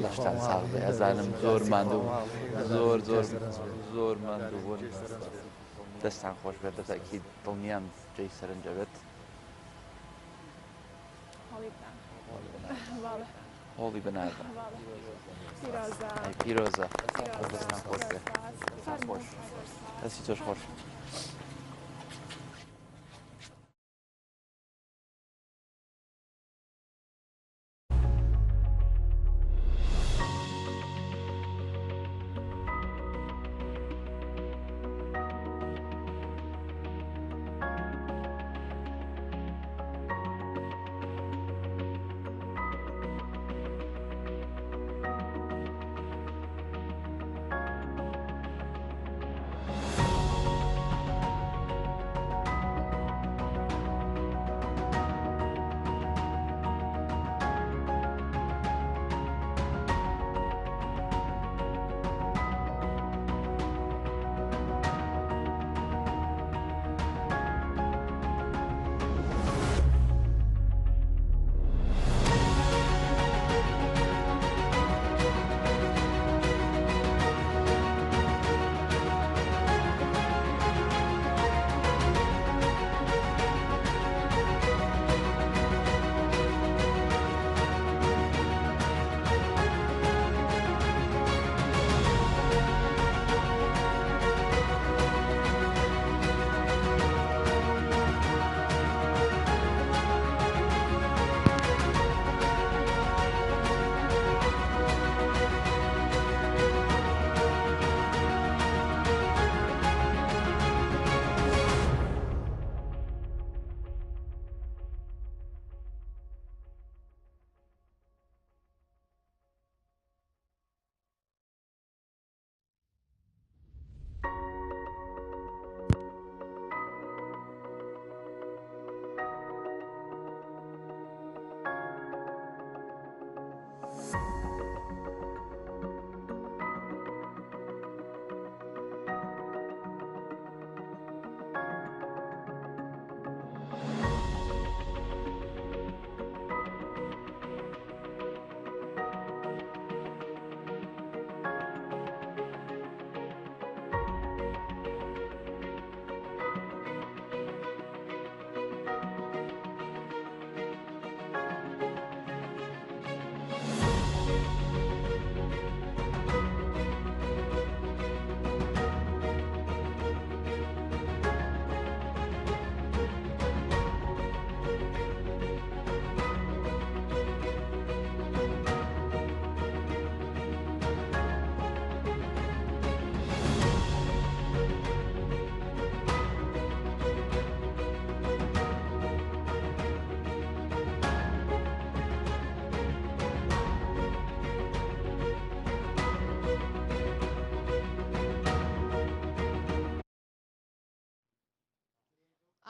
دەستان ساڵ بێ ئەزانم زۆر ماندوو زۆر زۆر زۆر ماندوو بوون دەستان خۆش بێت بەتاکید دڵنیام جێی سەرنجەبێت هۆڵی بنایە پیرۆزە دەستان خۆش بێت خۆش دەستی تۆش خۆش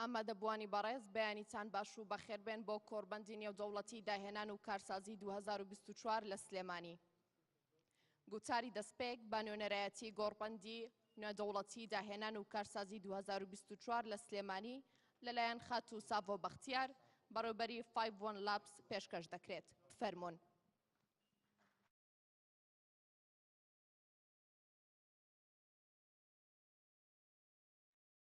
ئامادەبوانی بەڕێز بەیانیتان باش و بەخێربێن بۆ کۆڕبەندی نێودەوڵەتی داهێنان و کارسازی 2024 لە سلێمانی. گوتاری دەستپێک بە نوێنەرایەتی گۆڕبەندی نێودەوڵەتی داهێنان و کارسازی 2024 لە سلێمانی لەلایەن خات و ساڤۆ بەختیار بەڕێوەبەری 5-1 لابس پێشکەش دەکرێت. فەرموون.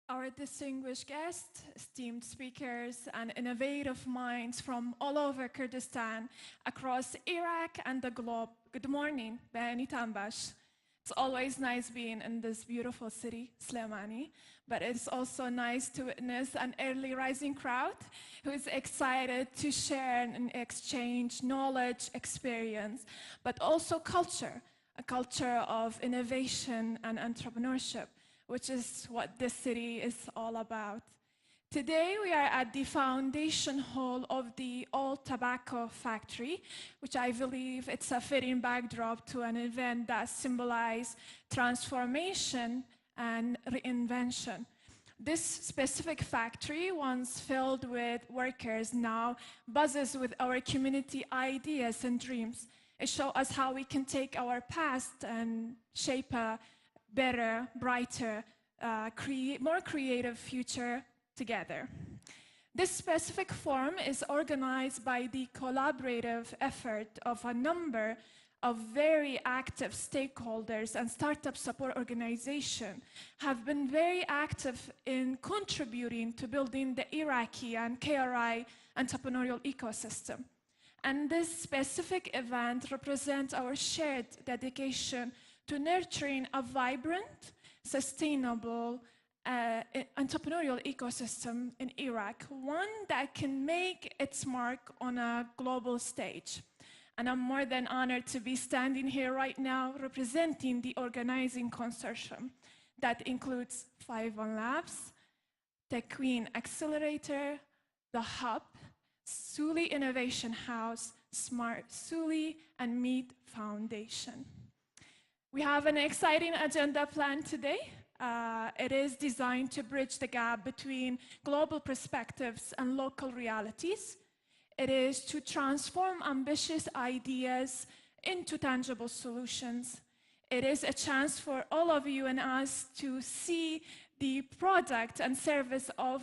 Our distinguished guests, esteemed speakers, and innovative minds from all over Kurdistan, across Iraq and the globe, good morning, Bani Tambash. It's always nice being in this beautiful city, Slemani, but it's also nice to witness an early rising crowd who is excited to share and exchange knowledge, experience, but also culture, a culture of innovation and entrepreneurship, which is what this city is all about. Today we are at the foundation hall of the old tobacco factory, which I believe it's a fitting backdrop to an event that symbolizes transformation and reinvention. This specific factory, once filled with workers, now buzzes with our community ideas and dreams. It shows us how we can take our past and shape a better, brighter, more creative future together. This specific forum is organized by the collaborative effort of a number of very active stakeholders, and startup support organizations have been very active in contributing to building the Iraqi and KRI entrepreneurial ecosystem. And this specific event represents our shared dedication to nurturing a vibrant, sustainable, entrepreneurial ecosystem in Iraq, one that can make its mark on a global stage. And I'm more than honored to be standing here right now representing the organizing consortium that includes 51 Labs, the Queen Accelerator, the Hub, Suli Innovation House, Smart Suli, and Meet Foundation. We have an exciting agenda planned today. It is designed to bridge the gap between global perspectives and local realities. It is to transform ambitious ideas into tangible solutions. It is a chance for all of you and us to see the product and service of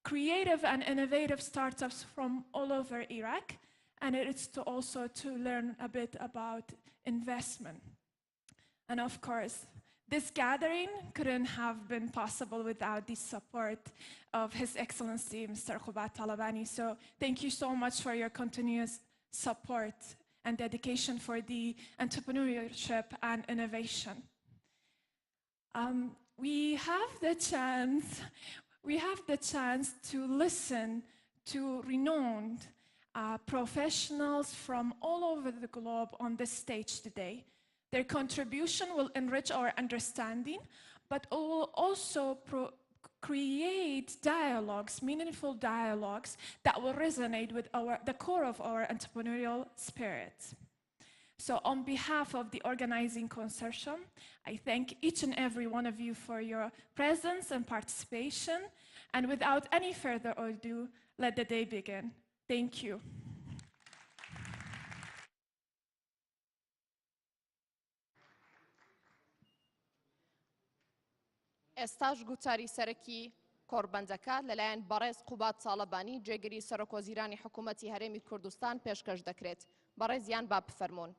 creative and innovative startups from all over Iraq. And it is also to learn a bit about investment. And of course, this gathering couldn't have been possible without the support of His Excellency, Mr. Khubat Talabani. So thank you so much for your continuous support and dedication for the entrepreneurship and innovation. We have the chance to listen to renowned professionals from all over the globe on this stage today. Their contribution will enrich our understanding, but it will also create dialogues, meaningful dialogues that will resonate with the core of our entrepreneurial spirit. So on behalf of the organizing consortium, I thank each and every one of you for your presence and participation. And without any further ado, let the day begin. Thank you. ئێستاش گوتاری سەرەکی کۆڕبەندەکە لەلایەن بەڕێز قوبات تاڵەبانی جێگیری سەرۆکوەزیرانی حکوومەتی هەرێمی کوردستان پێشکەش دەکرێت. بەڕێزیان با بفەرمونون.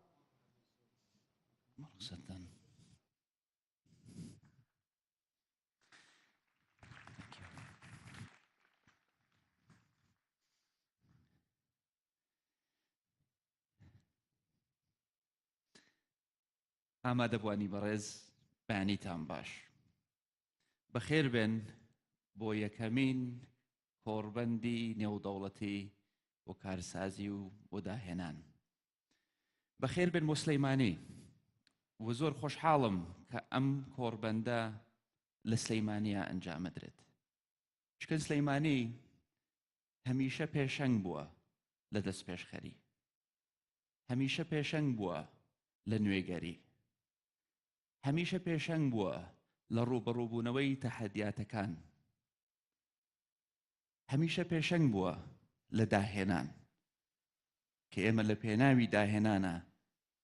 ئامادەبوانی بەڕێز بەیانیتان باش. بەخێر بێن بۆ یەکەمین کۆڕبەندی نێودەوڵەتی بۆ کارسازی و بۆ داهێنان. بەخێر بێن بۆ سلێمانی و زۆر خۆشحاڵم کە ئەم کۆڕبەندە لە سلێمانیە ئەنجامەدرێت. چکە سلێمانی هەمیشە پێشەنگ بووە لە دەست پێشخەری، هەمیشە پێشەنگ بووە لە نوێگەری، هەمیشە پێشەنگ بووە لە ڕوبەڕووبوونەوەی تەحەدیاتەکان، هەمیشە پێشەنگ بووە لە داهێنان کە ئێمە لە پێناوی داهێنانە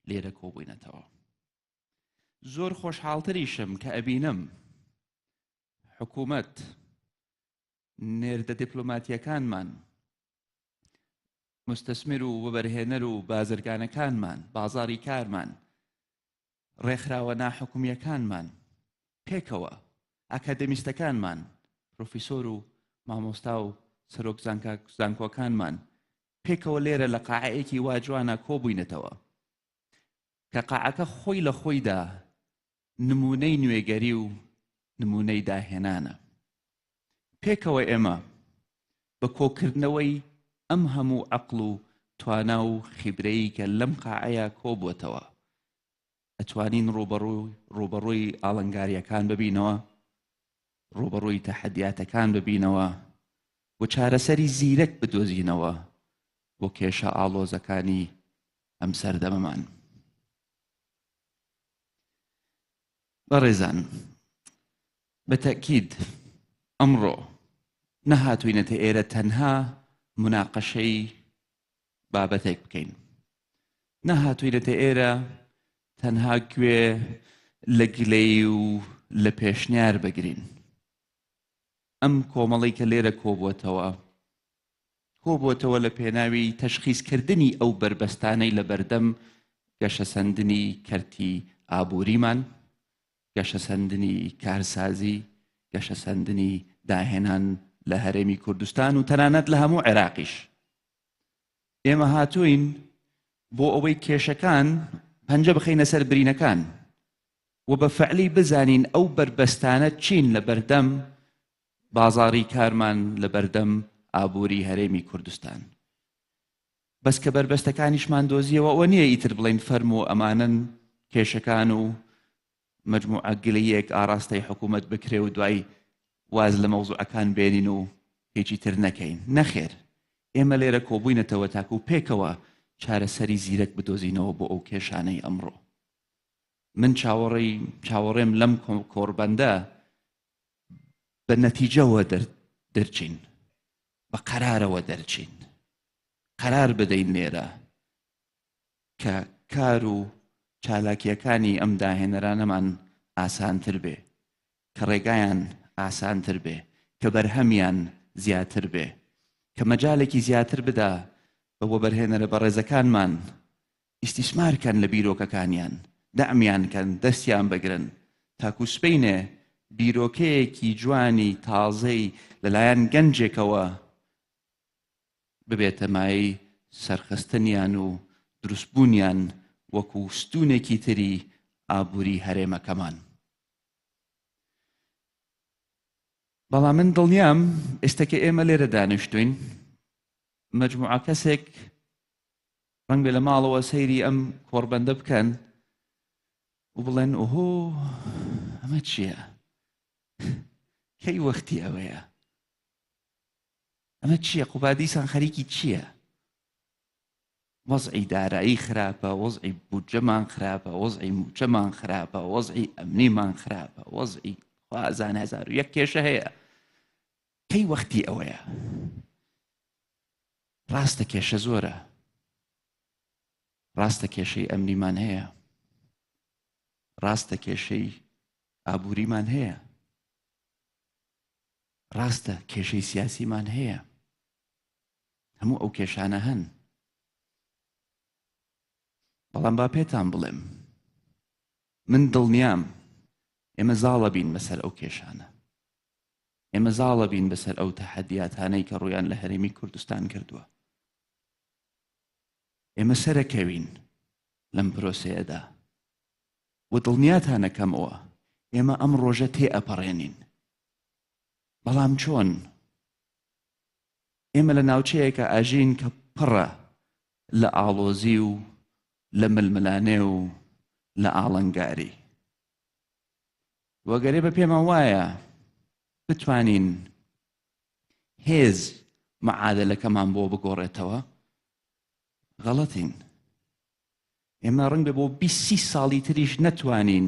لێرە کۆبووینەتەوە. زۆر خۆشحاڵتریشم کە ئەبینم حکوومەت نێردە دیپلۆماتیەکانمان، مستەسمر و وەبەرهێنەر و بازرگانەکانمان، بازاڕی کارمان، ڕێکخراوە ناحکومیەکانمان، پێکەوە ئاکادمیستەکانمان، پرۆفیسۆر و مامۆستا و سەرۆک زانکۆکانمان پێکەوە لێرە لە قاعەیەکی وا جوانە کۆبووینەتەوە کە قاعەکە خۆی لە خۆیدا نمونەی نوێگەری و نمونەی داهێنانە. پێکەوە ئێمە بە کۆکردنەوەی ئەم هەموو عەقڵ و توانا و خیبرەی کە لەم قاعەیە کۆبووەتەوە ئەتوانین ڕوبەڕووی ئاڵنگاریەکان ببینەوە، ڕوبەڕووی تەحەدیاتەکان ببینەوە و چارەسەری زیرەک بدۆزینەوە بۆ کێشە ئاڵۆزەکانی ئەم سەردەمەمان. بەڕێزان، بەتەکید ئەمڕۆ نەهاتووینەتە ئێرە تەنها مناقەشەی بابەتێک بکەین، نەهاتووینەتە ئێرە تەنها گوێ لە گلەی و لە پێشنیار بگرین. ئەم کۆمەڵی کە لێرە کۆبووەتەوە کۆ بۆتەوە لە پێناوی تەشخیصکردنی ئەو بربەستانەی لە بەردەم گەشەسەندنی کەرتی ئابووریمان، گەشەسەندنی کارسازی، گەشەسەندنی داهێنان لە هەرێمی کوردستان و تەنانەت لە هەموو عێراقیش. ئێمە هاتووین بۆ ئەوەی کێشەکان پەنجە بخەینە سەر برینەکان و بە فەعلی بزانین ئەو بربەستانە چین لە بەردەم بازاڕی کارمان لە بەردەم ئابووری هەرێمی کوردستان. بەس کە بربەستەکانیشمان دۆزیەوە ئەوە نییە ئیتر بڵێن فەرم و ئەمانن کێشەکان و مەجموعە گلەیەک ئاراستەی حکوومەت بکرێ و دوای واز لە مەوزوعەکان بێنین و هیچی تر نەکەین. نەخێر، ئێمە لێرە کۆبووینەتەوە تاکو و پێکەوە چارەسەری زیرەک بدۆزینەوە بۆ ئەو کێشانەی ئەمڕۆ. من چاوەڕێم لەم کۆڕبەندە بە نەتیجەوە دەرچین، بە قەرارەوە دەرچین. قەرار بدەین لێرە کە کار و چالاکیەکانی ئەم داهێنەرانەمان ئاسانتر بێ، کە ڕێگایان ئاسانتر بێ، کە بەرهەمیان زیاتر بێ، کە مەجالێکی زیاتر بدا بەوە بەرهێنەرە بەڕێزەکانمان ئیستیسمارکەن لە بیرۆکەکانیان، دەعمیانکەن، دەستیان بگرن، تاکو سبەینێ بیرۆکەیەکی جوانی تازەی لەلایەن گەنجێکەوە ببێتە مای سەرخستنیان و دروستبوونیان وەکو ستونێکی تری ئابووری هەرێمەکەمان. بەڵام من دڵنیام ئێستاکە ئێمە لێرە دانیشتوین مەجموعە کەسێک ڕەنگ بێ لە ماڵەوە سەیری ئەم کۆڕبەندە بکەن و بڵێن ئۆهۆ ئەمە چییە؟ کەی وەختی ئەوەیە؟ ئەمە چییە؟ قوبادیسان خەریکی چییە؟ وەزعی دارایی خراپە، وەزعی بودجەمان خراپە، وەزعی موچەمان خراپە، وەزعی ئەمنیمان خراپە، وەزعی خوازان هەزار و یەک کێشە هەیە. کەی وەختی ئەوەیە؟ ڕاستە کێشە زۆرە، ڕاستە کێشەی ئەمنیمان هەیە، ڕاستە کێشەی ئابووریمان هەیە، ڕاستە کێشەی سیاسیمان هەیە. هەموو ئەو کێشانە هەن. بەڵام با پێتان بڵێم من دڵنیام ئێمە زاڵە بین بەسەر ئەو کێشانە، ئێمە زاڵە بین بەسەر ئەو تەحەدیاتانەی کە ڕوویان لە هەرێمی کوردستان کردووە. ئێمە سەرەکەوین لەم پرۆسەیەدا و دڵنیاتانەکەمەوە ئێمە ئەم ڕۆژە تێئەپەڕێنین. بەڵام چۆن؟ ئێمە لە ناوچەیەکە ئاژین کە پڕە لە ئاڵۆزی و لە ململانێ و لە ئاڵنگاری. وەگەرێ بە پێمان وایە بتوانین هێز مەعادلەکەمان بۆ بگۆڕێتەوە، غەڵەتین. ئێمە ڕەنگ بێ بۆ 20 ساڵی تریش نەتوانین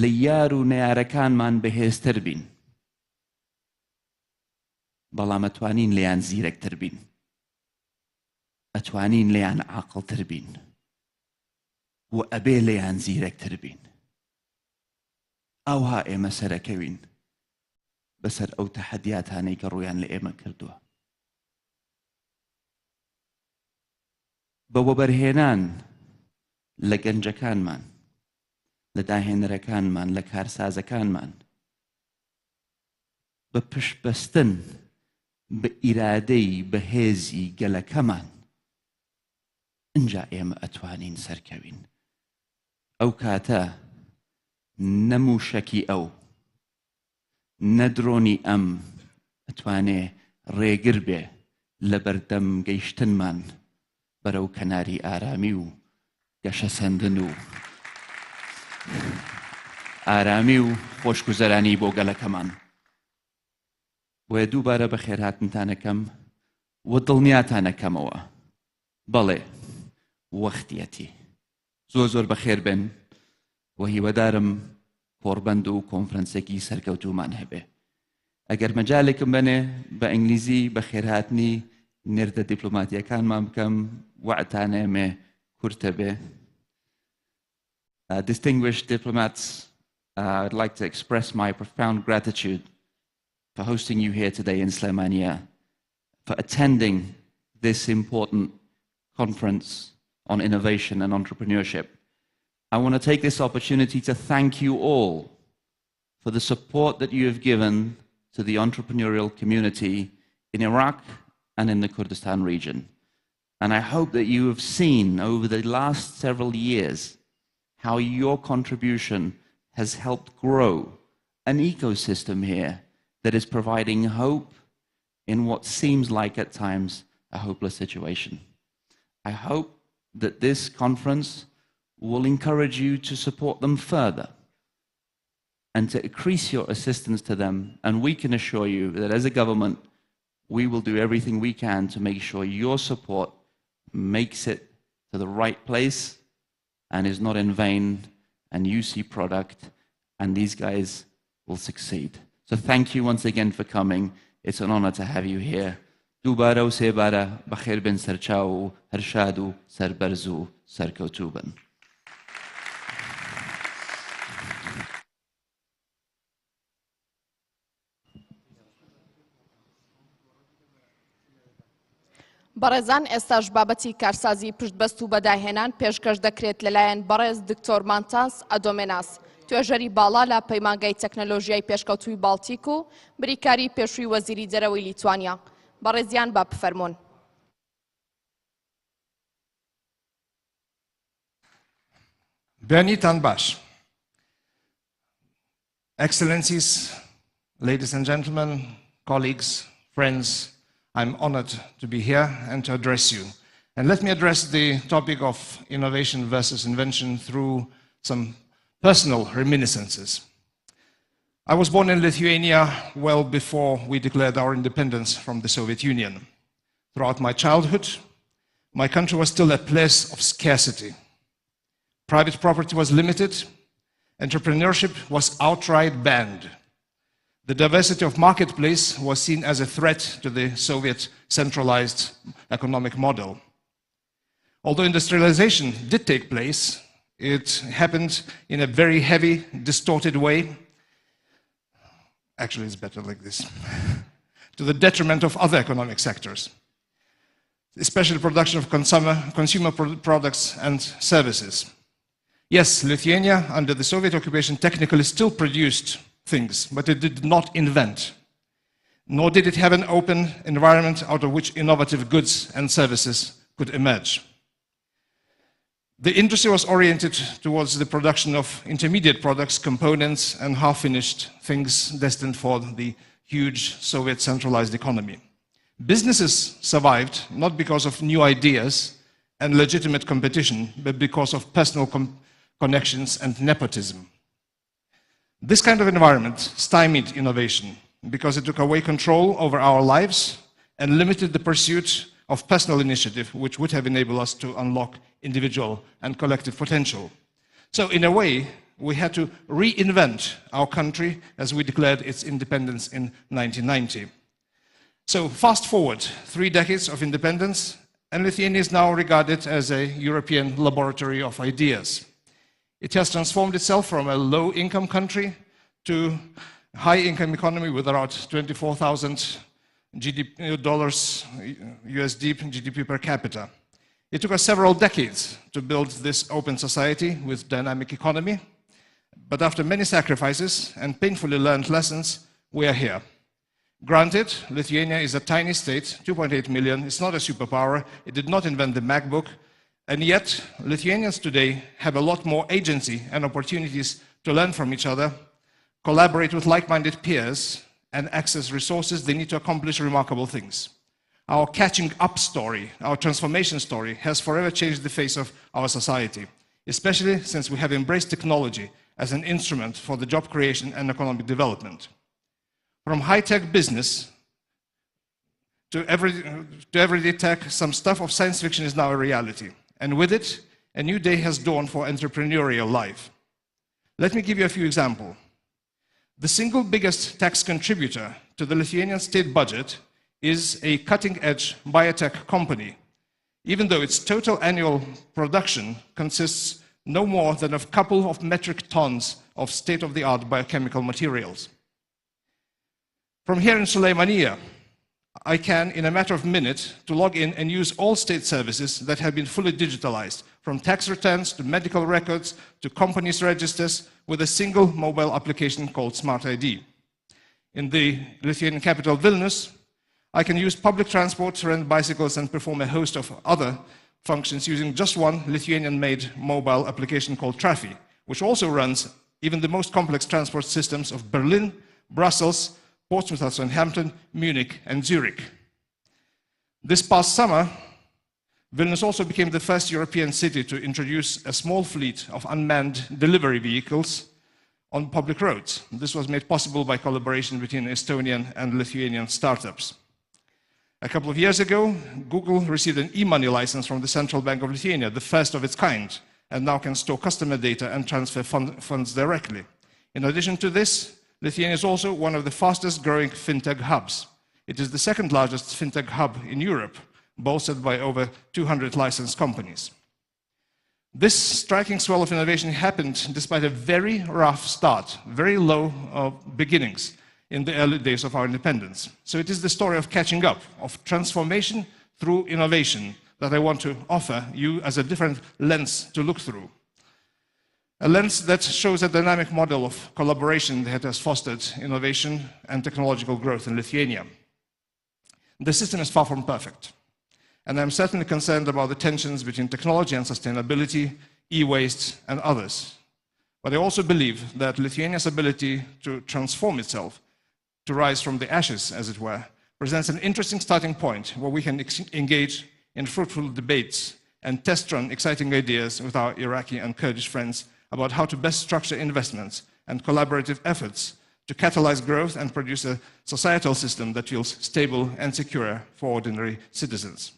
لە یار و نەیارەکانمان بەهێزتر بین، بەڵام ئەتوانین لێیان زیرەکتر بین، ئەتوانین لێیان عاقڵتر بین و ئەبێ لێیان زیرەکتر بین. ئەوها ئێمە سەرەکەوین بەسەر ئەو تەحەدیاتانەی کە ڕوویان لە ئێمە کردووە. بەوە بەرهێنان لە گەنجەکانمان، لە داهێنەرەکانمان، لە کارسازەکانمان، بە پشتبەستن بە ئیرادەی بەهێزی گەلەکەمان، ئینجا ئێمە ئەتوانین سەرکەوین. ئەو کاتە نەموشەکی ئەو نەدرۆنی ئەم ئەتوانێ ڕێگر بێ لە بەردەم گەیشتنمان بەرەو کەناری ئارامی و گەشەسەندن و ئارامی و خۆشگوزەرانی بۆ گەلەکەمان. بۆیە دووبارە بە خێرهاتنتانەکەم و دڵنیاتانەکەمەوە بەڵێ وەختیەتی. زۆر بەخێر بن و هیوەدارم کۆڕبەند و کۆنفرەنسێکی سەرکەوتومان هەبێ. ئەگەر مەجالێکم بنێ بە ئینگلیزی بە خێرهاتنی نێردە دیپلۆماتیەکانمان بکەم، وەعدتانەیەمێ کورتە بێ. Distinguished diplomats, I'd like to express my profound gratitude for hosting you here today in Slémania for attending this important conference on innovation and entrepreneurship. I want to take this opportunity to thank you all for the support that you have given to the entrepreneurial community in Iraq and in the Kurdistan region. And I hope that you have seen over the last several years how your contribution has helped grow an ecosystem here that is providing hope in what seems like at times a hopeless situation. I hope that this conference will encourage you to support them further and to increase your assistance to them. And we can assure you that as a government, we will do everything we can to make sure your support makes it to the right place and is not in vain, and you see product, and these guys will succeed. So thank you once again for coming. It's an honor to have you here. دوباره و سه باره بخیر بن سرچاو و هرشاد و سربرز و سرکوتو بن. بەڕێزان ئێستاش بابەتی کارسازی پشتبەست و بەداهێنان پێشکەش دەکرێت لەلایەن بەڕێز دکتۆر مانتاس ئەدۆمێناس توێژەری باڵا لە پەیمانگای تەکنەلۆژیای پێشکەوتووی باڵتیک و بریکاری پێشووی وەزیری دەرەوەی لیتوانیا. بەڕێزیان با بفەرمونون. Bernit Bash. Excellencies, ladies and gentlemen, colleagues, friends, I'm honored to be here and to address you. And let me address the topic of innovation versus invention through some personal reminiscences. I was born in Lithuania well before we declared our independence from the Soviet Union. Throughout my childhood, my country was still a place of scarcity. Private property was limited, entrepreneurship was outright banned. The diversity of marketplace was seen as a threat to the Soviet centralized economic model. Although industrialization did take place, it happened in a very heavy, distorted way. Actually, it's better like this. To the detriment of other economic sectors, especially production of consumer products and services. Yes, Lithuania, under the Soviet occupation, technically still produced things, but it did not invent, nor did it have an open environment out of which innovative goods and services could emerge. The industry was oriented towards the production of intermediate products, components, and half-finished things destined for the huge Soviet centralized economy. Businesses survived not because of new ideas and legitimate competition, but because of personal connections and nepotism. This kind of environment stymied innovation because it took away control over our lives and limited the pursuit of personal initiative, which would have enabled us to unlock individual and collective potential. So in a way, we had to reinvent our country as we declared its independence in 1990. So fast forward 3 decades of independence, and Lithuania is now regarded as a European laboratory of ideas. It has transformed itself from a low-income country to a high-income economy with around $24,000 USD GDP per capita. It took us several decades to build this open society with dynamic economy, but after many sacrifices and painfully learned lessons, we are here. Granted, Lithuania is a tiny state, 2.8 million, it's not a superpower, it did not invent the MacBook, and yet Lithuanians today have a lot more agency and opportunities to learn from each other, collaborate with like-minded peers, and access resources they need to accomplish remarkable things. Our catching up story, our transformation story, has forever changed the face of our society, especially since we have embraced technology as an instrument for the job creation and economic development. From high-tech business to everyday tech, some stuff of science fiction is now a reality. And with it, a new day has dawned for entrepreneurial life. Let me give you a few examples. The single biggest tax contributor to the Lithuanian state budget is a cutting-edge biotech company, even though its total annual production consists no more than of a couple of metric tons of state-of-the-art biochemical materials. From here in Sulēmanija, I can, in a matter of minutes, to log in and use all state services that have been fully digitalized, from tax returns to medical records to companies' registers, with a single mobile application called Smart ID. In the Lithuanian capital, Vilnius, I can use public transport, rent bicycles, and perform a host of other functions using just one Lithuanian-made mobile application called Trafi, which also runs even the most complex transport systems of Berlin, Brussels, Portsmouth, Southampton, Munich, and Zurich. This past summer, Vilnius also became the first European city to introduce a small fleet of unmanned delivery vehicles on public roads. This was made possible by collaboration between Estonian and Lithuanian startups. A couple of years ago, Google received an e-money license from the Central Bank of Lithuania, the first of its kind, and now can store customer data and transfer funds directly. In addition to this, Lithuania is also one of the fastest growing fintech hubs. It is the second largest fintech hub in Europe, bolstered by over 200 licensed companies. This striking swell of innovation happened despite a very rough start, very low beginnings in the early days of our independence. So it is the story of catching up, of transformation through innovation, that I want to offer you as a different lens to look through. A lens that shows a dynamic model of collaboration that has fostered innovation and technological growth in Lithuania. The system is far from perfect, and I'm certainly concerned about the tensions between technology and sustainability, e-waste, and others. But I also believe that Lithuania's ability to transform itself, to rise from the ashes, as it were, presents an interesting starting point where we can engage in fruitful debates and test run exciting ideas with our Iraqi and Kurdish friends about how to best structure investments and collaborative efforts to catalyze growth and produce a societal system that feels stable and secure for ordinary citizens.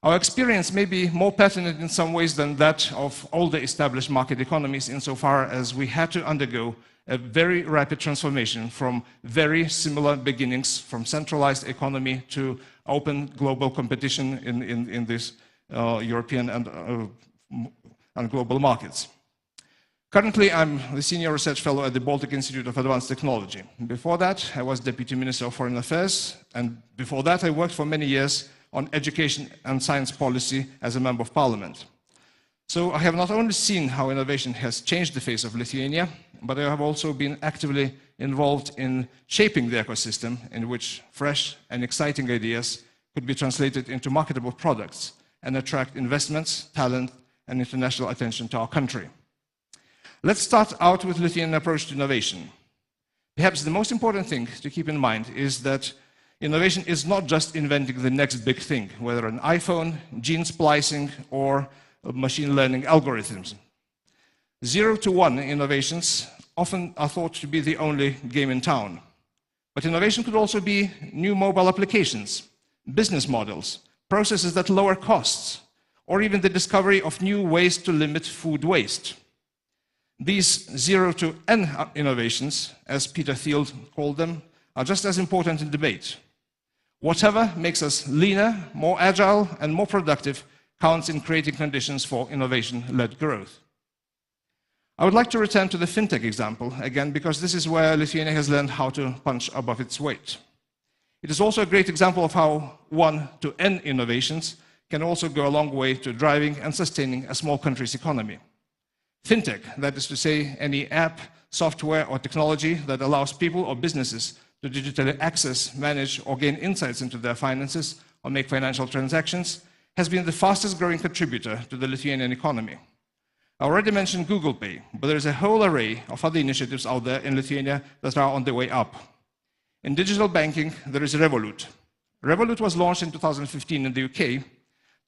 Our experience may be more pertinent in some ways than that of older established market economies insofar as we had to undergo a very rapid transformation from very similar beginnings, from centralized economy to open global competition in these European and global markets. Currently, I'm the Senior Research Fellow at the Baltic Institute of Advanced Technology. Before that, I was Deputy Minister of Foreign Affairs, and before that, I worked for many years on education and science policy as a Member of Parliament. So I have not only seen how innovation has changed the face of Lithuania, but I have also been actively involved in shaping the ecosystem in which fresh and exciting ideas could be translated into marketable products and attract investments, talent, and international attention to our country. Let's start out with Lithuanian approach to innovation. Perhaps the most important thing to keep in mind is that innovation is not just inventing the next big thing, whether an iPhone, gene splicing, or machine learning algorithms. 0 to 1 innovations often are thought to be the only game in town. But innovation could also be new mobile applications, business models, processes that lower costs, or even the discovery of new ways to limit food waste. These 0 to N innovations, as Peter Thiel called them, are just as important in debate. Whatever makes us leaner, more agile, and more productive counts in creating conditions for innovation-led growth. I would like to return to the fintech example again, because this is where Lithuania has learned how to punch above its weight. It is also a great example of how 1 to N innovations can also go a long way to driving and sustaining a small country's economy. Fintech, that is to say, any app, software, or technology that allows people or businesses to digitally access, manage, or gain insights into their finances or make financial transactions, has been the fastest growing contributor to the Lithuanian economy. I already mentioned Google Pay, but there is a whole array of other initiatives out there in Lithuania that are on the way up. In digital banking, there is Revolut. Revolut was launched in 2015 in the UK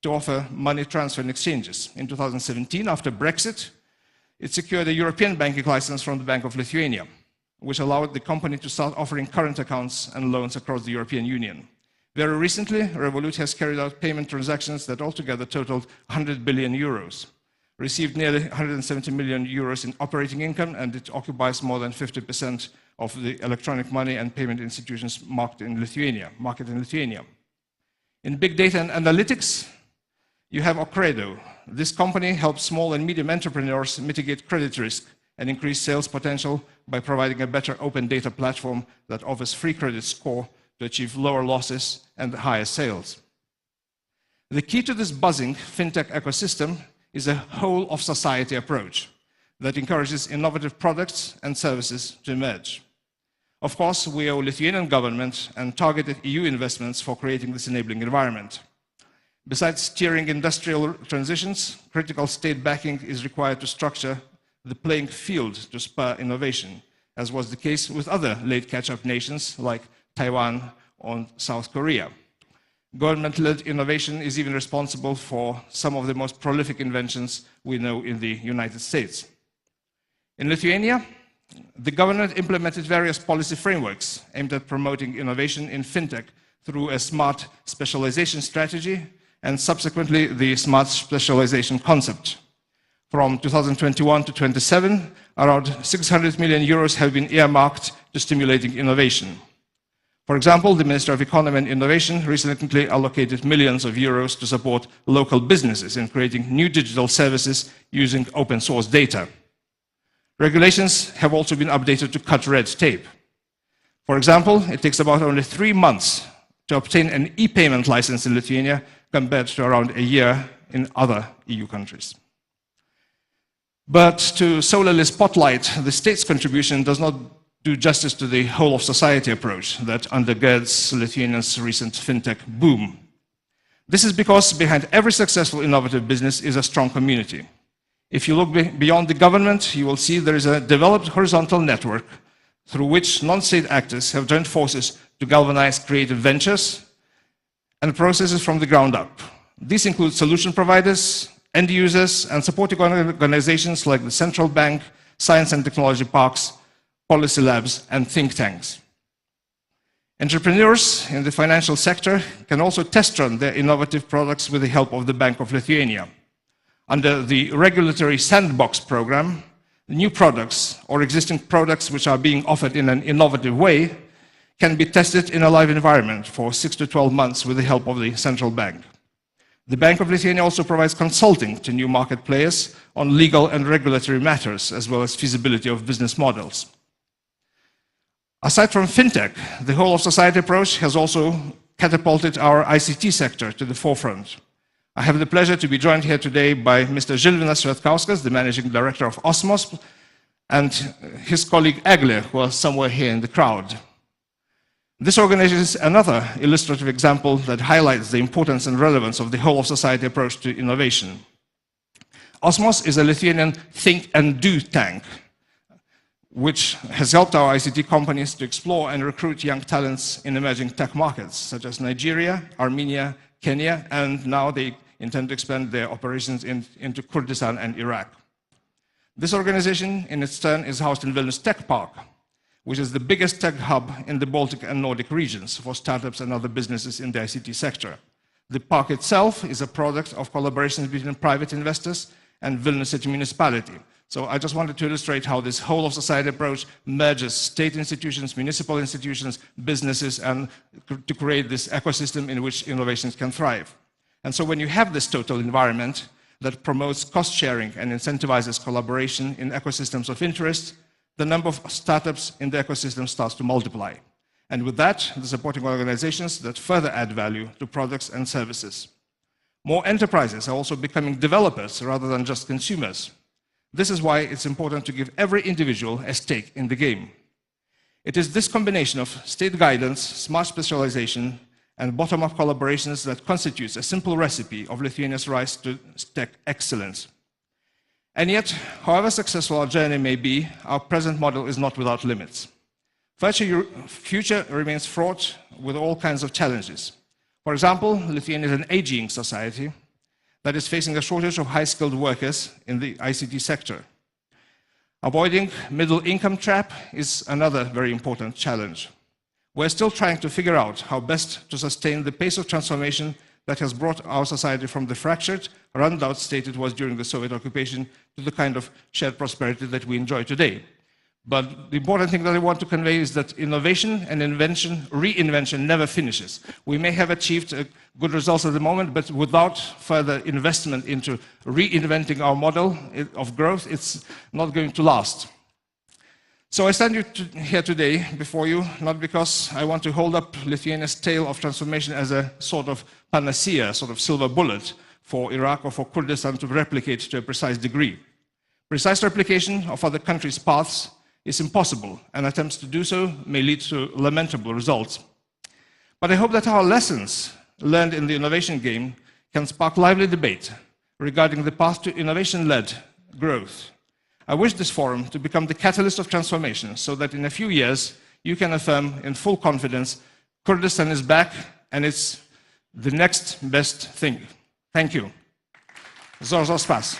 to offer money transfer and exchanges. In 2017, after Brexit, it secured a European banking license from the Bank of Lithuania, which allowed the company to start offering current accounts and loans across the European Union. Very recently, Revolut has carried out payment transactions that altogether totaled 100 billion euros, received nearly 170 million euros in operating income, and it occupies more than 50% of the electronic money and payment institutions market in Lithuania. In big data and analytics, you have Ocredo. This company helps small and medium entrepreneurs mitigate credit risk and increase sales potential by providing a better open data platform that offers free credit score to achieve lower losses and higher sales. The key to this buzzing fintech ecosystem is a whole-of-society approach that encourages innovative products and services to emerge. Of course, we owe Lithuanian government and targeted EU investments for creating this enabling environment. Besides steering industrial transitions, critical state backing is required to structure the playing field to spur innovation, as was the case with other late catch-up nations like Taiwan or South Korea. Government-led innovation is even responsible for some of the most prolific inventions we know in the United States. In Lithuania, the government implemented various policy frameworks aimed at promoting innovation in fintech through a smart specialization strategy and subsequently the smart specialization concept. From 2021 to 27, around 600 million euros have been earmarked to stimulating innovation. For example, the Minister of Economy and Innovation recently allocated millions of euros to support local businesses in creating new digital services using open source data. Regulations have also been updated to cut red tape. For example, it takes about only 3 months to obtain an e-payment license in Lithuania compared to around a year in other EU countries. But to solely spotlight the state's contribution does not do justice to the whole of society approach that undergirds Lithuania's recent fintech boom. This is because behind every successful innovative business is a strong community. If you look beyond the government, you will see there is a developed horizontal network through which non-state actors have joined forces to galvanize creative ventures and processes from the ground up. These include solution providers, end users, and supporting organizations like the Central Bank, Science and Technology Parks, policy labs, and think tanks. Entrepreneurs in the financial sector can also test run their innovative products with the help of the Bank of Lithuania. Under the regulatory sandbox program, new products or existing products which are being offered in an innovative way can be tested in a live environment for 6 to 12 months with the help of the central bank. The Bank of Lithuania also provides consulting to new market players on legal and regulatory matters, as well as feasibility of business models. Aside from fintech, the whole of society approach has also catapulted our ICT sector to the forefront. I have the pleasure to be joined here today by Mr. Žilvinas Svetkauskas, the Managing Director of Osmos, and his colleague Egle, who are somewhere here in the crowd. This organization is another illustrative example that highlights the importance and relevance of the whole of society approach to innovation. Osmos is a Lithuanian think and do tank, which has helped our ICT companies to explore and recruit young talents in emerging tech markets, such as Nigeria, Armenia, Kenya, and now they intend to expand their operations into Kurdistan and Iraq. This organization, in its turn, is housed in Vilnius Tech Park, which is the biggest tech hub in the Baltic and Nordic regions for startups and other businesses in the ICT sector. The park itself is a product of collaborations between private investors and Vilnius City Municipality. So I just wanted to illustrate how this whole of society approach merges state institutions, municipal institutions, businesses, and to create this ecosystem in which innovations can thrive. And so when you have this total environment that promotes cost sharing and incentivizes collaboration in ecosystems of interest, the number of startups in the ecosystem starts to multiply. And with that, the supporting organizations that further add value to products and services. More enterprises are also becoming developers rather than just consumers. This is why it's important to give every individual a stake in the game. It is this combination of state guidance, smart specialization, and bottom-up collaborations that constitutes a simple recipe of Lithuania's rise to tech excellence. And yet, however successful our journey may be, our present model is not without limits. Future remains fraught with all kinds of challenges. For example, Lithuania is an aging society that is facing a shortage of high-skilled workers in the ICT sector. Avoiding middle income trap is another very important challenge. We're still trying to figure out how best to sustain the pace of transformation that has brought our society from the fractured, run-out state it was during the Soviet occupation to the kind of shared prosperity that we enjoy today. But the important thing that I want to convey is that innovation and reinvention never finishes. We may have achieved good results at the moment, but without further investment into reinventing our model of growth, it's not going to last. So I stand here today before you, not because I want to hold up Lithuania's tale of transformation as a sort of panacea, a sort of silver bullet for Iraq or for Kurdistan to replicate to a precise degree. Precise replication of other countries' paths is impossible, and attempts to do so may lead to lamentable results. But I hope that our lessons learned in the innovation game can spark lively debate regarding the path to innovation-led growth. I wish this forum to become the catalyst of transformation so that in a few years you can affirm in full confidence Kurdistan is back and it's the next best thing. Thank you. Zorzo spas.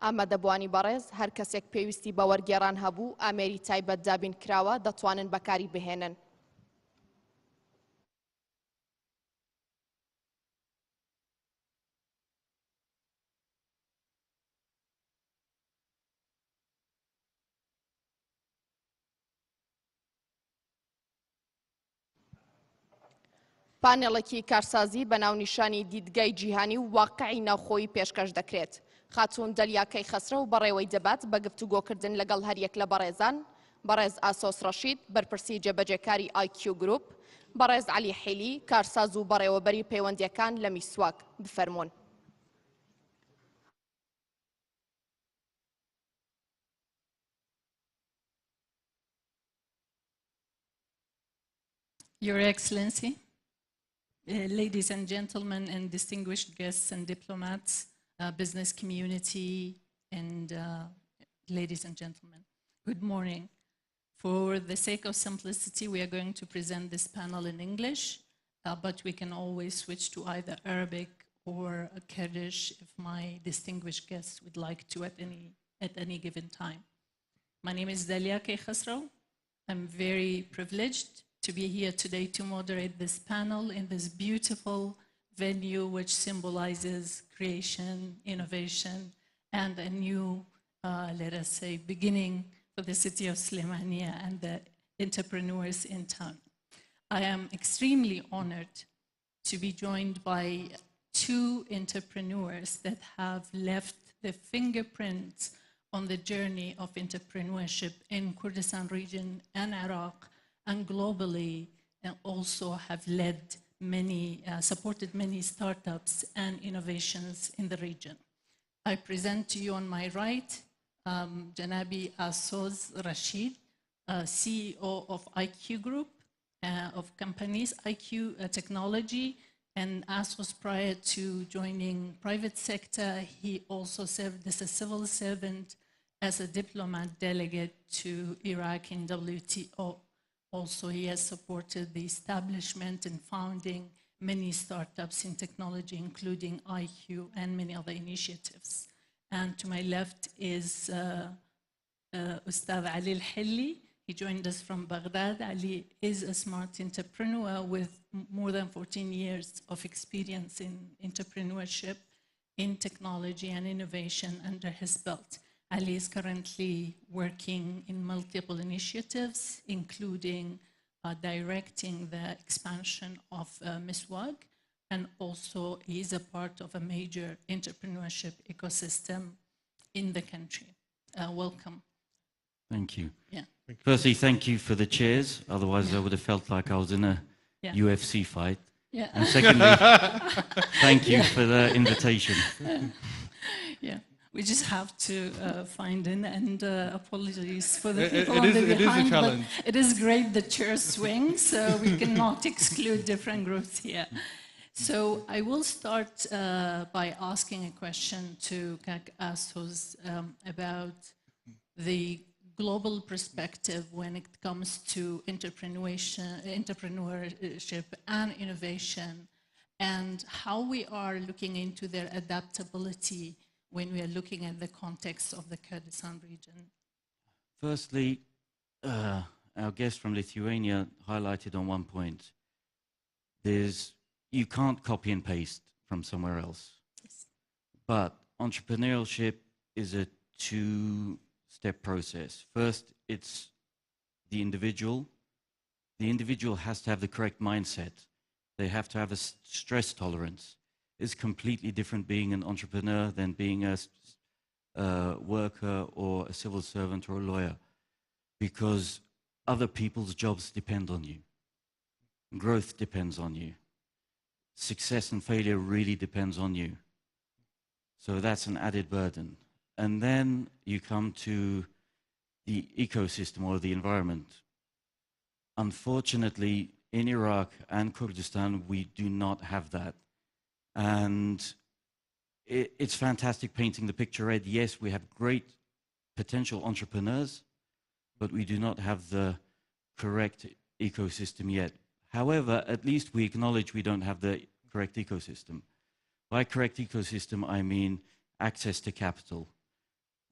ئامادەبوانی بەڕێز هەر کەسێک پێویستی بە وەرگێڕان هەبوو ئامێری تایبەت دابین کراوە دەتوانن بەکاری بهێنن. پانێڵێکی کارسازی بە ناونیشانی دیدگای جیهانی و واقعی ناوخۆیی پێشکەش دەکرێت. خاتوون دەلیاکەی خەسرە و بەڕێوەی دەبات بە گفتوگۆکردن لەگەڵ هەریەک لە بەڕێزان، بەڕێز ئاسۆس ڕەشید بەرپرسی جێبەجێکاری IQ گروپ، بەڕێز عەلی حیلی کارساز و بەڕێوەبەری پەیوەندیەکان لە میسواک بفەرمونون. Your Excellency, ladies and gentlemen and distinguished guests and diplomats, business community, and ladies and gentlemen, good morning. For the sake of simplicity, we are going to present this panel in English, but we can always switch to either Arabic or Kurdish if my distinguished guests would like to at any given time. My name is Dalia Khasraw. I'm very privileged to be here today to moderate this panel in this beautiful venue which symbolizes creation, innovation, and a new, let us say, beginning for the city of Slimani and the entrepreneurs in town. I am extremely honored to be joined by two entrepreneurs that have left the fingerprints on the journey of entrepreneurship in Kurdistan region and Iraq and globally and also have led many, supported many startups and innovations in the region. I present to you on my right, Janabi Asoz Rashid, CEO of IQ Group of companies, IQ Technology, and ASOS prior to joining private sector, he also served as a civil servant, as a diplomat delegate to Iraq in WTO. Also, he has supported the establishment and founding many startups in technology, including IQ and many other initiatives. And to my left is Ustad Ali Al-Hilli. He joined us from Baghdad. Ali is a smart entrepreneur with more than 14 years of experience in entrepreneurship, in technology and innovation under his belt. Ali is currently working in multiple initiatives, including directing the expansion of MISWAG, and also he's a part of a major entrepreneurship ecosystem in the country. Welcome. Thank you. Yeah. Firstly, thank you for the chairs. Otherwise, I would have felt like I was in a UFC fight. Yeah. And secondly, thank you for the invitation. Yeah. We just have to find in, and apologies for the people on the behind. It is a challenge. It is great the chairs swing, so we cannot exclude different groups here. So I will start by asking a question to Kak Asos about the global perspective when it comes to entrepreneurship and innovation, and how we are looking into their adaptability when we are looking at the context of the Kurdistan region. Firstly, our guest from Lithuania highlighted on one point. You can't copy and paste from somewhere else. Yes. But entrepreneurship is a two-step process. First, it's the individual. The individual has to have the correct mindset. They have to have a stress tolerance. It's completely different being an entrepreneur than being a worker or a civil servant or a lawyer, because other people's jobs depend on you. Growth depends on you. Success and failure really depends on you. So that's an added burden. And then you come to the ecosystem or the environment. Unfortunately, in Iraq and Kurdistan, we do not have that. And it's fantastic painting the picture red. Yes, we have great potential entrepreneurs, but we do not have the correct ecosystem yet. However, at least we acknowledge we don't have the correct ecosystem. By correct ecosystem, I mean access to capital.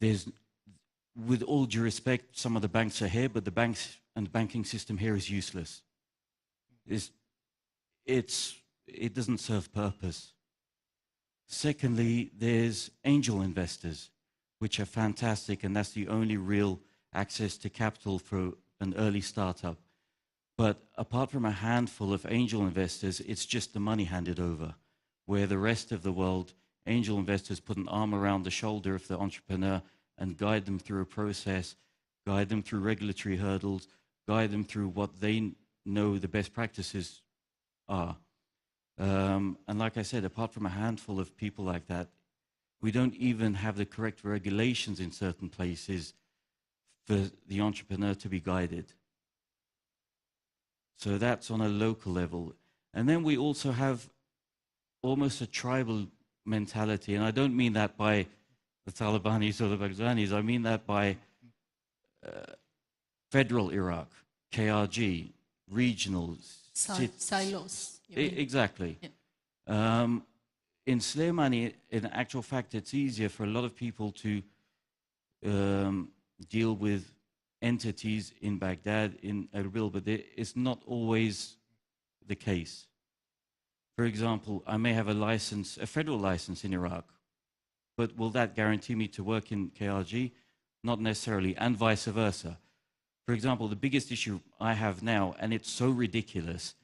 With all due respect, some of the banks are here, but the banks and the banking system here is useless. It doesn't serve purpose. Secondly, there's angel investors, which are fantastic, and that's the only real access to capital for an early startup. But apart from a handful of angel investors, it's just the money handed over, where the rest of the world, angel investors put an arm around the shoulder of the entrepreneur and guide them through a process, guide them through regulatory hurdles, guide them through what they know the best practices are. And like I said, apart from a handful of people like that, we don't even have the correct regulations in certain places for the entrepreneur to be guided. So that's on a local level. And then we also have almost a tribal mentality. And I don't mean that by the Talibanis or the Baghdanis. I mean that by federal Iraq, KRG, regional. Silos. Exactly. Yeah. In Slimani, in actual fact, it's easier for a lot of people to deal with entities in Baghdad, in Erbil, but it's not always the case. For example, I may have a license, a federal license in Iraq, but will that guarantee me to work in KRG? Not necessarily, and vice versa. For example, the biggest issue I have now, and it's so ridiculous,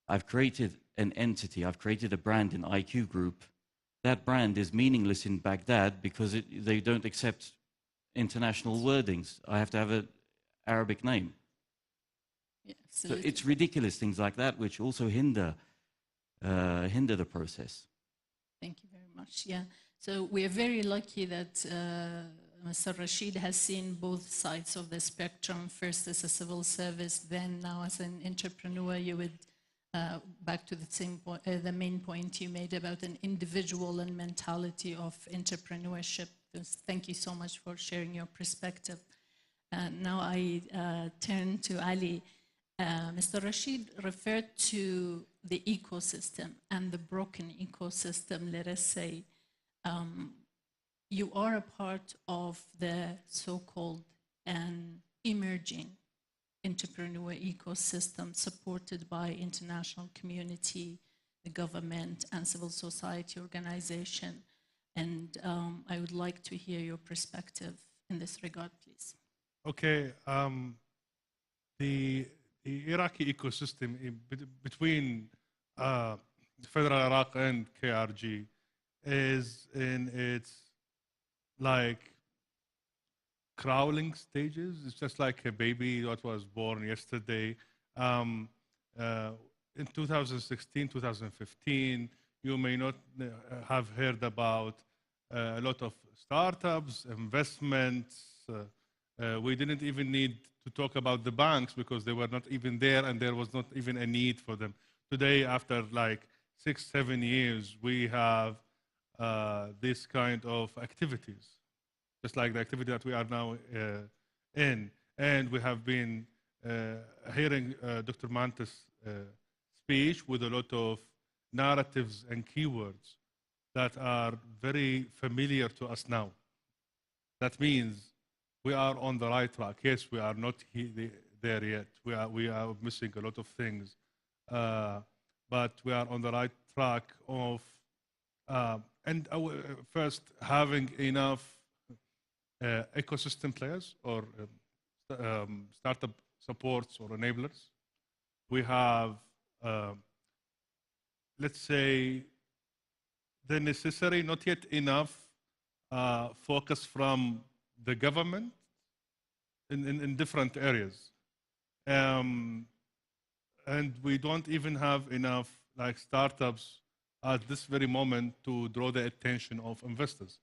I've created an entity, I've created a brand in IQ Group. That brand is meaningless in Baghdad because they don't accept international wordings. I have to have an Arabic name. Yeah, So absolutely. it's ridiculous things like that which also hinder the process. Thank you very much. Yeah. So we are very lucky that Mr. Rashid has seen both sides of the spectrum, first as a civil service, then now as an entrepreneur. You would, back to the same point, the main point you made about an individual and mentality of entrepreneurship. Thank you so much for sharing your perspective. Now I turn to Ali. Mr. Rashid referred to the ecosystem and the broken ecosystem, let us say. You are a part of the so-called and emerging entrepreneur ecosystem supported by international community, the government, and civil society organization. And I would like to hear your perspective in this regard, please. Okay. The Iraqi ecosystem between Federal Iraq and KRG is in its like crawling stages. It's just like a baby that was born yesterday. In 2016, 2015, you may not have heard about a lot of startups, investments. We didn't even need to talk about the banks because they were not even there and there was not even a need for them. Today, after like 6-7 years, we have this kind of activities, just like the activity that we are now in. And we have been hearing Dr. Mantis' speech with a lot of narratives and keywords that are very familiar to us now. That means we are on the right track. Yes, we are not there yet. We are missing a lot of things. But we are on the right track of first having enough ecosystem players or startup supports or enablers. We have, let's say, the necessary, not yet enough focus from the government in different areas. And we don't even have enough like startups at this very moment to draw the attention of investors.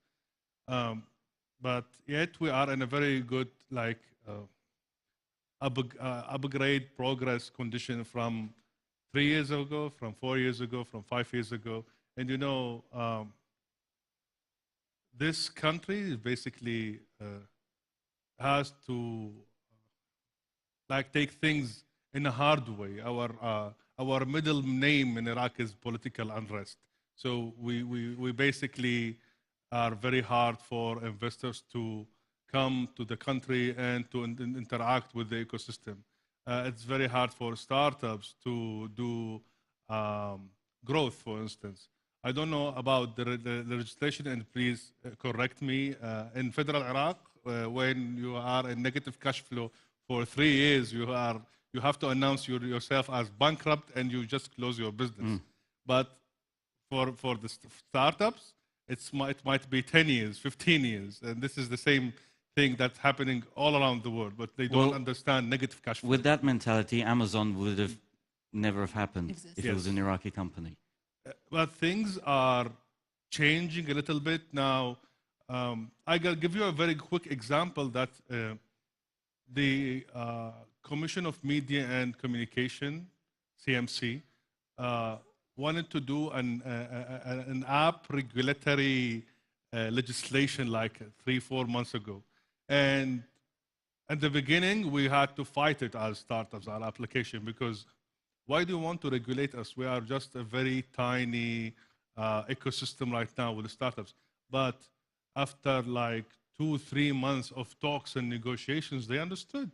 But yet we are in a very good like upgrade progress condition from 3 years ago, from 4 years ago, from 5 years ago. And you know, this country basically has to like take things in a hard way. Our middle name in Iraq is political unrest. So we basically are very hard for investors to come to the country and to interact with the ecosystem. It's very hard for startups to do growth, for instance. I don't know about the legislation, and please correct me. In federal Iraq, when you are in negative cash flow for 3 years, you have to announce yourself as bankrupt and you just close your business. But for the startups, it might be 10 years, 15 years, and this is the same thing that's happening all around the world. But they don't understand negative cash flow. With that mentality, Amazon would have never have happened if it was an Iraqi company. But things are changing a little bit now. I'll give you a very quick example that the Commission of Media and Communication, CMC, wanted to do an app regulatory legislation like 3-4 months ago. And at the beginning, we had to fight it as startups, our application, because why do you want to regulate us? We are just a very tiny ecosystem right now with the startups. But after like 2-3 months of talks and negotiations, they understood.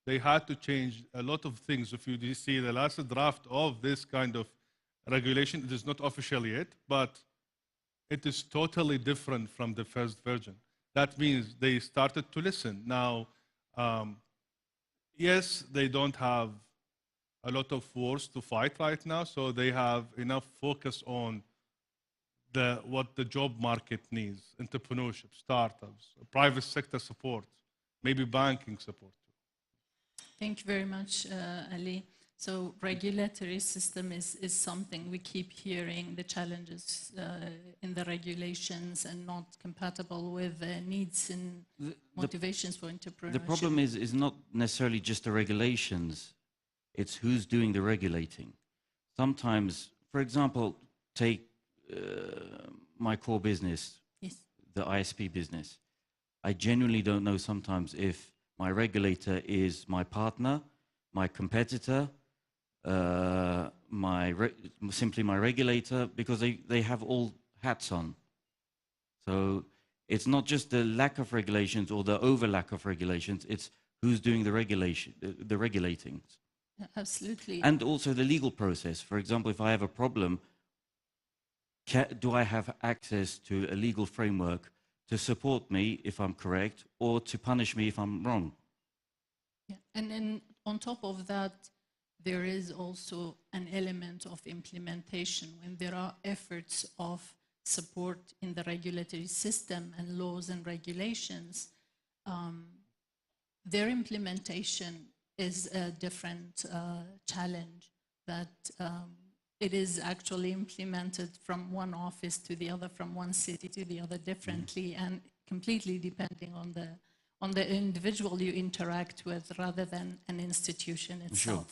They had to change a lot of things. If you see the last draft of this kind of regulation, it is not official yet, but it is totally different from the first version. That means they started to listen. Now, yes, they don't have a lot of wars to fight right now, so they have enough focus on what the job market needs, entrepreneurship, startups, private sector support, maybe banking support. Thank you very much, Ali. So regulatory system is something we keep hearing, the challenges in the regulations and not compatible with the needs and motivations for entrepreneurship. The problem is not necessarily just the regulations, it's who's doing the regulating. Sometimes, for example, take my core business, Yes. the ISP business. I genuinely don't know sometimes if my regulator is my partner, my competitor, simply my regulator, because they have all hats on. So it's not just the lack of regulations or the over lack of regulations, it's who's doing the regulating. Absolutely. And also the legal process. For example, if I have a problem, do I have access to a legal framework to support me if I'm correct or to punish me if I'm wrong? Yeah. And then on top of that, there is also an element of implementation when there are efforts of support in the regulatory system and laws and regulations. Their implementation is a different challenge that it is actually implemented from one office to the other, from one city to the other differently, and completely depending on the individual you interact with rather than an institution itself. Sure.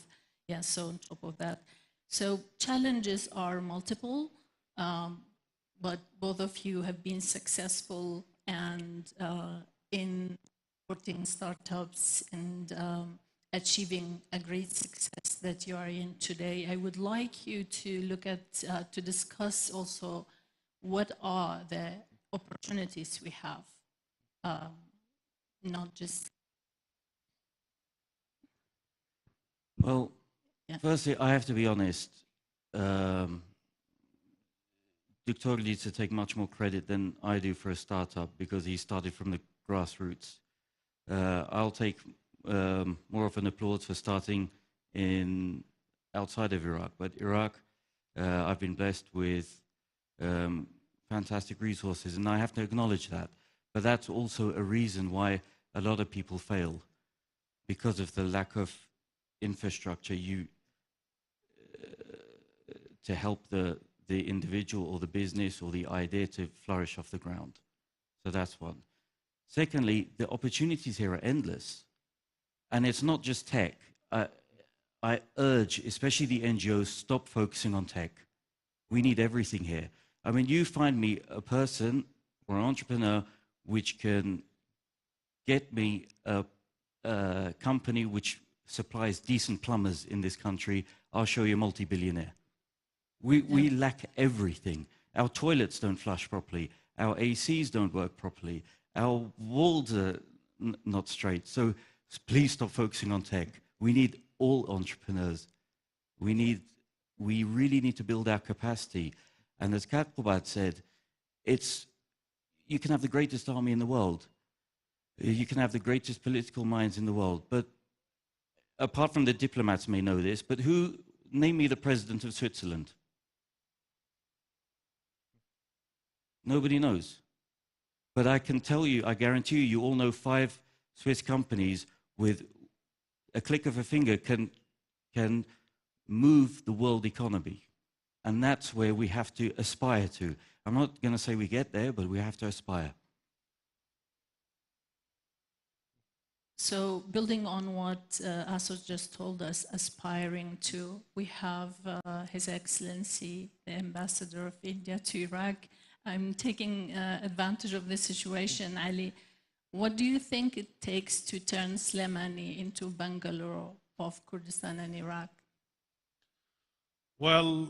Yeah, so on top of that. So challenges are multiple, but both of you have been successful and in supporting startups and achieving a great success that you are in today. I would like you to look at, to discuss also what are the opportunities we have, not just... Well, Yeah. firstly, I have to be honest. Dr. needs to take much more credit than I do for a startup because he started from the grassroots. I'll take more of an applause for starting outside of Iraq. But Iraq, I've been blessed with fantastic resources, and I have to acknowledge that. But that's also a reason why a lot of people fail, because of the lack of infrastructure to help the individual or the business or the idea to flourish off the ground. So that's one. Secondly, the opportunities here are endless. And it's not just tech. I urge, especially the NGOs, stop focusing on tech. We need everything here. I mean, you find me a person or an entrepreneur which can get me a company which supplies decent plumbers in this country, I'll show you a multi-billionaire. We lack everything. Our toilets don't flush properly. Our ACs don't work properly. Our walls are not straight. So please stop focusing on tech. We need all entrepreneurs. We really need to build our capacity. And as Karbad said, you can have the greatest army in the world. You can have the greatest political minds in the world. But apart from the diplomats may know this, but name me the president of Switzerland. Nobody knows. But I can tell you, I guarantee you, you all know 5 Swiss companies with a click of a finger can move the world economy. And that's where we have to aspire to. I'm not going to say we get there, but we have to aspire. So building on what Asos just told us, aspiring to, we have His Excellency, the Ambassador of India to Iraq. I'm taking advantage of this situation. Ali, what do you think it takes to turn Slimani into Bangalore of Kurdistan and Iraq? Well,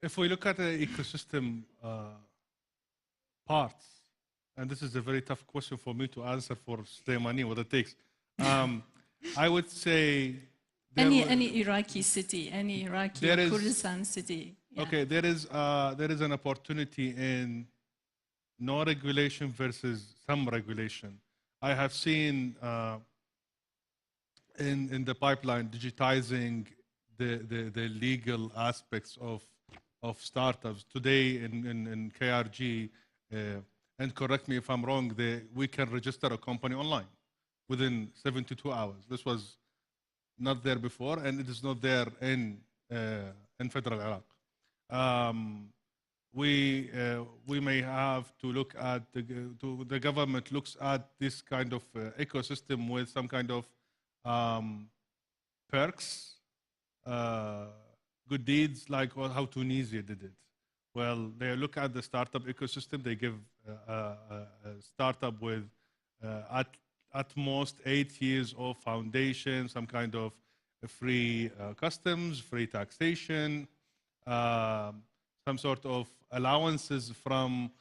if we look at the ecosystem parts, and this is a very tough question for me to answer for Slimani, what it takes. I would say... Any Iraqi city, any Iraqi or Kurdistan city. Yeah. Okay, there is an opportunity in no regulation versus some regulation. I have seen in the pipeline digitizing the legal aspects of startups. Today in KRG, and correct me if I'm wrong, we can register a company online within 72 hours. This was not there before, and it is not there in federal Iraq. We may have to look at the government looks at this kind of ecosystem with some kind of perks, good deeds, like how Tunisia did it. Well, they look at the startup ecosystem. They give a startup with at most 8 years of foundation, some kind of free customs, free taxation, some sort of allowances from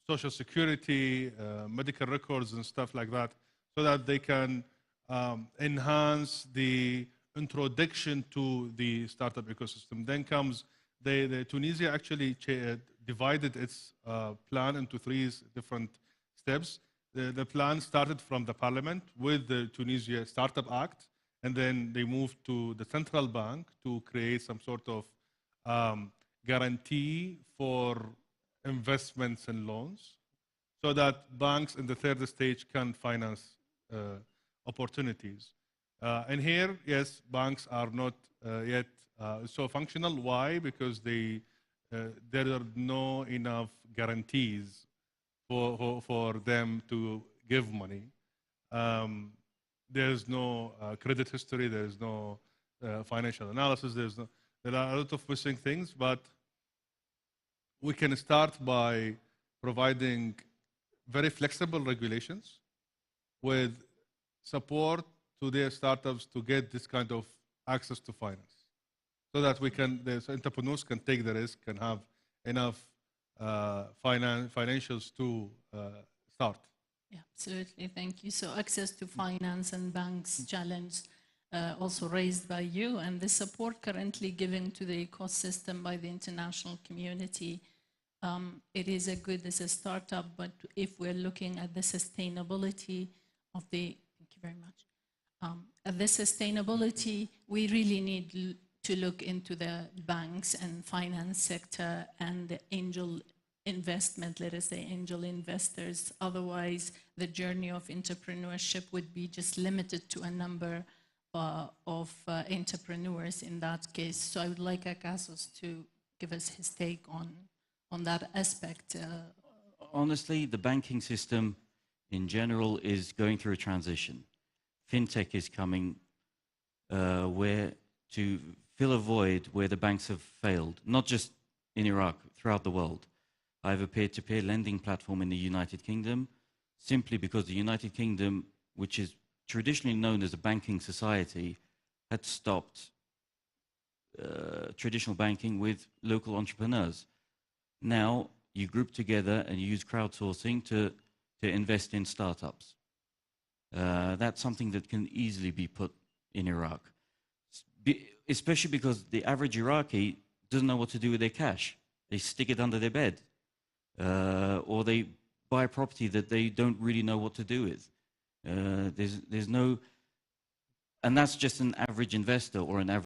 social security, medical records and stuff like that, so that they can enhance the introduction to the startup ecosystem. Then comes the Tunisia actually divided its plan into 3 different steps. The plan started from the parliament with the Tunisia Startup Act, and then they moved to the central bank to create some sort of guarantee for investments and loans, so that banks in the third stage can finance opportunities. And here, yes, banks are not yet so functional. Why? Because there are no enough guarantees for them to give money. There's no credit history. There's no financial analysis. There are a lot of missing things, but we can start by providing very flexible regulations with support to their startups to get this kind of access to finance, so that the entrepreneurs can take the risk and have enough financials to start. Yeah, absolutely. Thank you. So access to finance and banks challenge also raised by you, and the support currently given to the ecosystem by the international community. It is a good as a startup, but if we're looking at the sustainability of the, thank you very much. At the sustainability, we really need to look into the banks and finance sector and the angel investment, let us say angel investors. Otherwise, the journey of entrepreneurship would be just limited to a number of entrepreneurs in that case. So I would like Akasos to give us his take on that aspect. Honestly, the banking system in general is going through a transition. Fintech is coming where to fill a void where the banks have failed, not just in Iraq, throughout the world. I have a peer-to-peer lending platform in the United Kingdom, simply because the United Kingdom, which is traditionally known as a banking society, had stopped traditional banking with local entrepreneurs. Now you group together and you use crowdsourcing to invest in startups. That's something that can easily be put in Iraq, especially because the average Iraqi doesn't know what to do with their cash. They stick it under their bed, or they buy a property that they don't really know what to do with. There's no, and that's just an average investor or an average